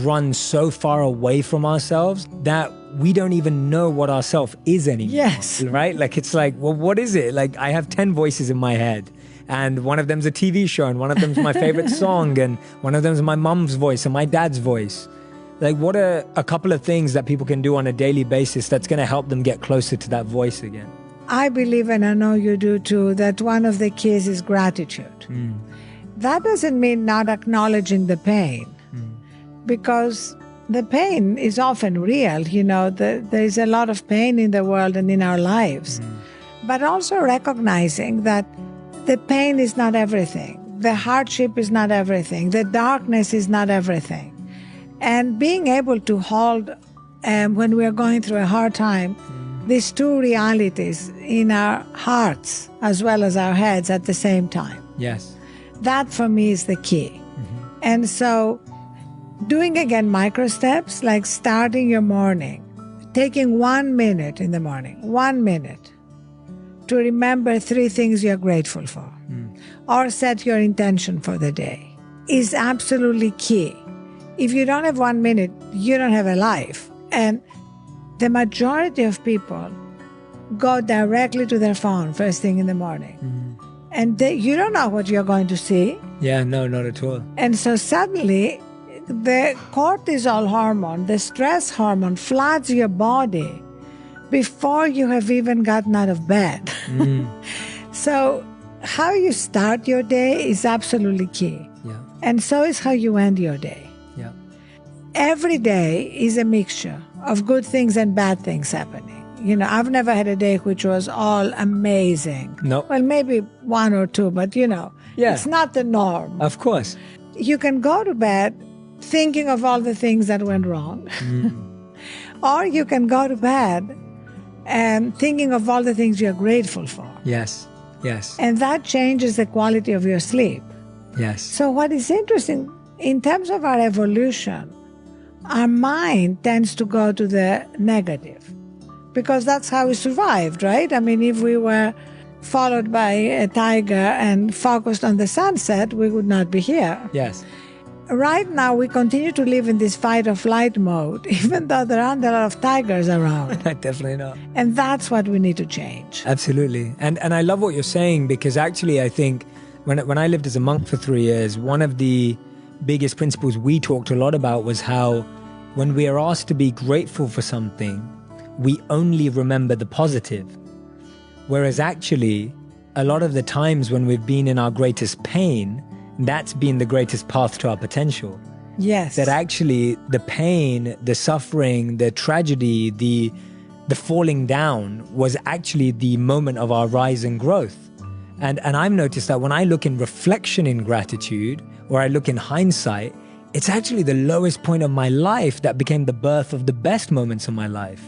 run so far away from ourselves that we don't even know what ourself is anymore. Yes. Right? Like, it's like, well, what is it? Like, I have 10 voices in my head, and one of them's a TV show, and one of them's my favorite song, and one of them's my mom's voice and my dad's voice. Like, what are a couple of things that people can do on a daily basis that's going to help them get closer to that voice again? I believe, and I know you do too, that one of the keys is gratitude. That doesn't mean not acknowledging the pain, because the pain is often real. You know, there is a lot of pain in the world and in our lives, but also recognizing that the pain is not everything. The hardship is not everything. The darkness is not everything. And being able to hold, when we are going through a hard time, these two realities in our hearts as well as our heads at the same time. Yes. That for me is the key. And so doing again micro steps, like starting your morning, taking 1 minute in the morning, 1 minute, to remember 3 things you're grateful for, or set your intention for the day, is absolutely key. If you don't have 1 minute, you don't have a life. And the majority of people go directly to their phone first thing in the morning. And you don't know what you're going to see. Yeah, no, not at all. And so suddenly, the cortisol hormone, the stress hormone, floods your body before you have even gotten out of bed. So how you start your day is absolutely key. Yeah. And so is how you end your day. Yeah. Every day is a mixture of good things and bad things happening. You know, I've never had a day which was all amazing. No. Well, maybe 1 or 2, but you know, it's not the norm. Of course. You can go to bed thinking of all the things that went wrong. Or you can go to bed and thinking of all the things you're grateful for. Yes. Yes. And that changes the quality of your sleep. Yes. So what is interesting, in terms of our evolution, our mind tends to go to the negative, because that's how we survived, right? I mean, if we were followed by a tiger and focused on the sunset, we would not be here. Yes. Right now, we continue to live in this fight or flight mode, even though there aren't a lot of tigers around. Definitely not. And that's what we need to change. Absolutely. And I love what you're saying, because actually I think when I lived as a monk for 3 years, one of the biggest principles we talked a lot about was how when we are asked to be grateful for something, we only remember the positive. Whereas actually, a lot of the times when we've been in our greatest pain, that's been the greatest path to our potential. Yes. That actually the pain, the suffering, the tragedy, the falling down was actually the moment of our rise and growth. And I've noticed that when I look in reflection in gratitude, or I look in hindsight, it's actually the lowest point of my life that became the birth of the best moments of my life.